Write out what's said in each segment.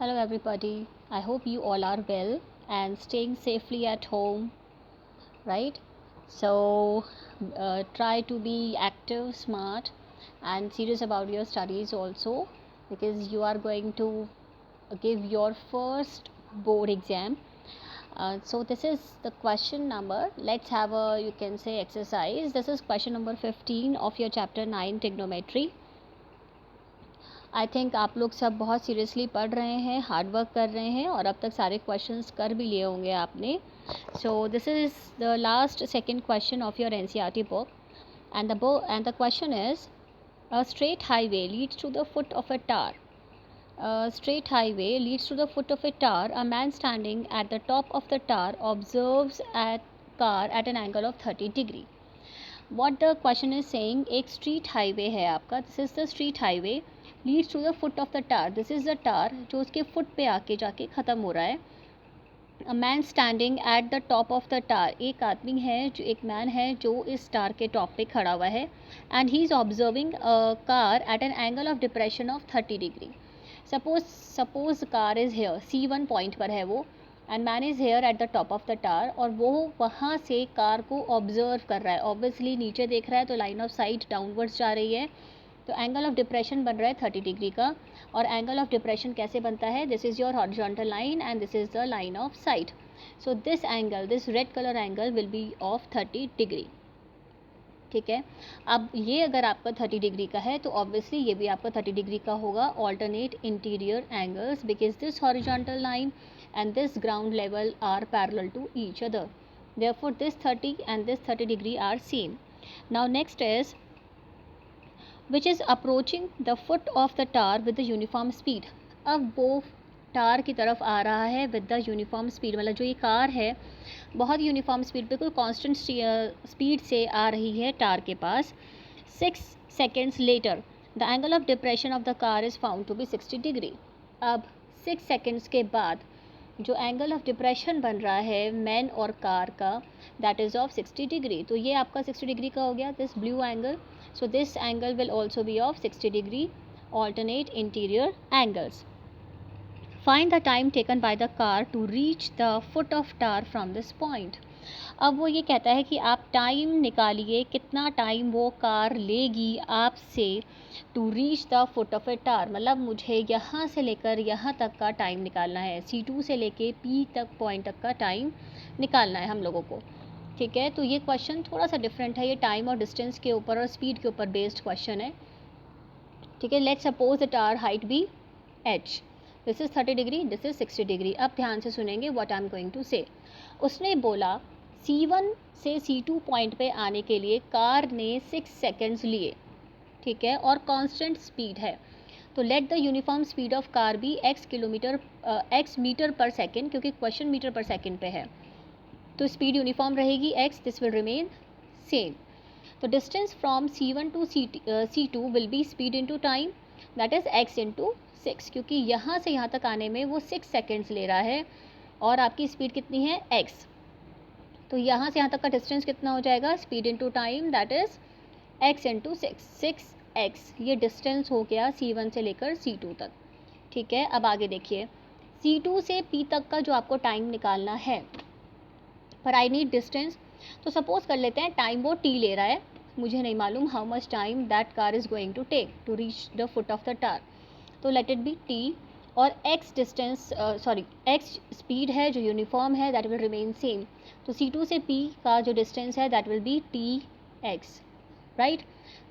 Hello everybody. I hope you all are well and staying safely at home, right? So try to be active, smart and serious about your studies also, because you are going to give your first board exam. So this is the question number. Let's have a, you can say, exercise. This is question number 15 of your chapter 9 trigonometry. I think आप लोग सब बहुत seriously पढ़ रहे हैं, hard work कर रहे हैं और अब तक सारे क्वेश्चंस कर भी लिए होंगे आपने. So this is the last second question of your NCERT book and the question is a straight highway leads to the foot of a tower. Straight highway leads to the foot of a tower. A man standing at the top of the tower observes a car at an angle of 30 degree. What the question is saying, एक street highway है आपका. This is the street highway leads to the foot of the tower. This is the tower जो उसके foot पे आके जाके ख़त्म हो रहा है. A man standing at the top of the tower. एक आदमी है जो, एक मैन है जो इस टार के टॉप पे खड़ा हुआ है. And he is observing a car at an angle of depression of 30 degree. Suppose car is here, C1 point पर है वो, and man is here at the top of the tower, और वो वहाँ से कार को ऑब्जर्व कर रहा है. ऑब्वियसली नीचे देख रहा है तो लाइन ऑफ साइट डाउनवर्ड्स जा रही है, तो एंगल ऑफ डिप्रेशन बन रहा है 30 डिग्री का. और एंगल ऑफ डिप्रेशन कैसे बनता है, this is your horizontal line and this is the line of site. So this angle, this red colour angle will be of 30 degree. ठीक है. अब ये अगर आपका 30 डिग्री का है तो ऑब्वियसली ये भी आपका 30 डिग्री का होगा. Alternate interior angles, because this horizontal line and this ground level are parallel to each other. Therefore this 30 and this 30 degree are same. Now next is which is approaching the foot of the tower with the uniform speed. अब वो टार की तरफ आ रहा है with the uniform speed, मतलब जो ये car है बहुत यूनिफॉर्म स्पीड पे, कोई कांस्टेंट स्पीड से आ रही है टार के पास. 6 seconds later the angle of depression of the car is found to be 60 degree. अब 6 seconds के बाद जो एंगल ऑफ डिप्रेशन बन रहा है मैन और कार का, दैट इज़ ऑफ 60 डिग्री. तो ये आपका 60 डिग्री का हो गया, this blue angle. So this angle will also be of 60 degree. Alternate interior angles. Find the time taken by the car to reach the foot of tower from this point. अब वो ये कहता है कि आप टाइम निकालिए, कितना time वो कार लेगी आपसे to reach the foot of a tower. मतलब मुझे यहाँ से लेकर यहाँ तक का टाइम निकालना है, C2 से लेके P तक पॉइंट तक का टाइम निकालना है हम लोगों को. ठीक है. तो ये क्वेश्चन थोड़ा सा डिफरेंट है, ये टाइम और डिस्टेंस के ऊपर और स्पीड के ऊपर बेस्ड क्वेश्चन है. ठीक है. Let's suppose the tower height be h. This is 30 degree, this is 60 degree. अब ध्यान से सुनेंगे what I am going to say. उसने बोला C1 से C2 पॉइंट पे आने के लिए कार ने 6 सेकेंड्स लिए. ठीक है. और कांस्टेंट स्पीड है, तो let the uniform speed of car be x metre per second, क्योंकि क्वेश्चन मीटर पर सेकेंड पे है तो स्पीड यूनिफॉर्म रहेगी x, this will remain same. तो distance from C1 to C2 will be speed into time, that is x into 6, क्योंकि यहाँ से यहाँ तक आने में वो 6 सेकेंड्स ले रहा है और आपकी स्पीड कितनी है x. तो यहाँ से यहाँ तक का डिस्टेंस कितना हो जाएगा, speed into time, that is x into 6x. ये डिस्टेंस हो गया C1 से लेकर C2 तक. ठीक है. अब आगे देखिए, C2 से P तक का जो आपको टाइम निकालना है, पर आई नीड डिस्टेंस. तो सपोज कर लेते हैं टाइम वो t ले रहा है, मुझे नहीं मालूम how much time that car is going to take to reach the foot of the tower. तो लेट इट बी t, और x डिस्टेंस x स्पीड है जो यूनिफॉर्म है, दैट विल रिमेन सेम. तो C2 से P का जो distance है that will be tx. Right.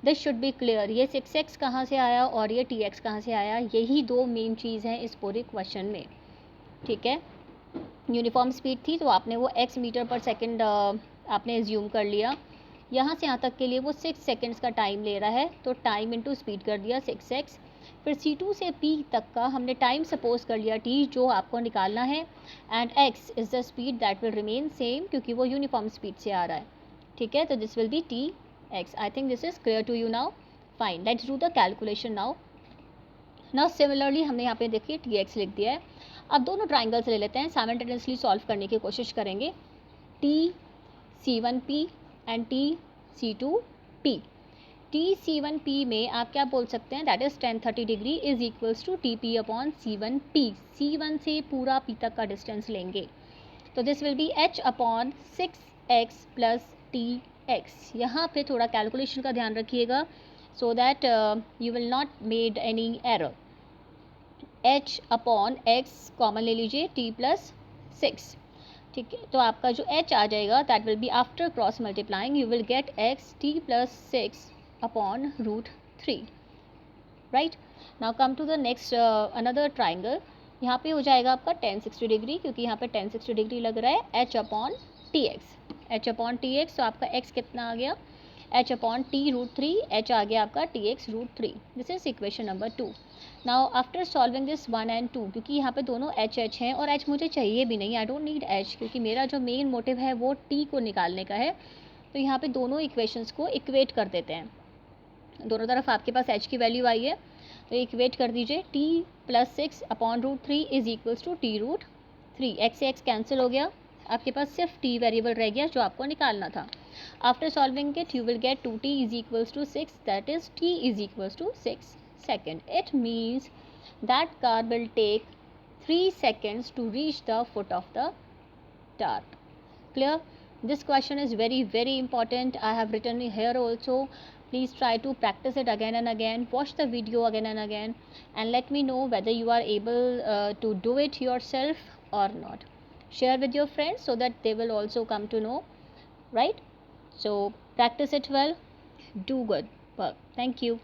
This should be clear. ये 6x कहाँ से आया और ये tx कहाँ से आया, यही दो मेन चीज़ हैं इस पूरे क्वेश्चन में. ठीक है. यूनिफॉर्म स्पीड थी तो आपने वो x मीटर पर सेकेंड आपने एज्यूम कर लिया. यहाँ से यहाँ तक के लिए वो 6 सेकेंड्स का टाइम ले रहा है, तो टाइम इंटू स्पीड कर दिया 6x. फिर C2 से P तक का हमने टाइम सपोज कर लिया t, जो आपको निकालना है, and x is the speed that will remain same, क्योंकि वो यूनिफॉर्म स्पीड से आ रहा है. ठीक है. तो this will be tx. I think this is clear to you now. Fine. Let's do the calculation now. Similarly हमने यहाँ पे देखिए tx लिख दिया है. अब दोनों ट्राइंगल्स ले लेते हैं, साइमल्टेनियसली सॉल्व करने की कोशिश करेंगे. t C1P and t C2P. T C1P में आप क्या बोल सकते हैं, that is 1030 degree is equals to TP upon C1P. C1 से पूरा P तक का डिस्टेंस लेंगे तो this will B H upon 6x plus TX. यहाँ पे थोड़ा कैलकुलेशन का ध्यान रखिएगा so that you will not made any error. H upon x common ले लीजिए, T प्लस 6. ठीक है, तो आपका जो H आ जाएगा that will be after cross multiplying you will get x T plus 6 upon root 3. Right, now come to the next another triangle. यहाँ पे हो जाएगा आपका 1060 डिग्री, क्योंकि यहाँ पे 1060 डिग्री लग रहा है. H upon TX, H upon TX, तो आपका x कितना आ गया, H upon T root 3, H आ गया आपका TX root 3. This is equation number 2. Now after solving this 1 and 2, क्योंकि यहाँ पे दोनों H H हैं और H मुझे चाहिए भी नहीं, आई डोंट नीड H, क्योंकि मेरा जो मेन मोटिव है वो T को निकालने का है. तो यहाँ पे दोनों इक्वेशंस को इक्वेट कर देते हैं. दोनों तरफ आपके पास H की वैल्यू आई है तो इक्वेट कर दीजिए. T plus 6 upon root 3 is equals to T root 3. X से X कैंसिल हो गया, आपके पास सिर्फ T वेरिएबल रह गया जो आपको निकालना था. After solving it you will get 2T is equals to 6, that is T is equals to 6 seconds. It means that car will take 3 seconds to reach the foot of the tarp. Clear? This question is very very important. I have written here also. Please try to practice it again and again. Watch the video again and again and let me know whether you are able to do it yourself or not. Share with your friends so that they will also come to know, right? So practice it well. Do good work. Thank you.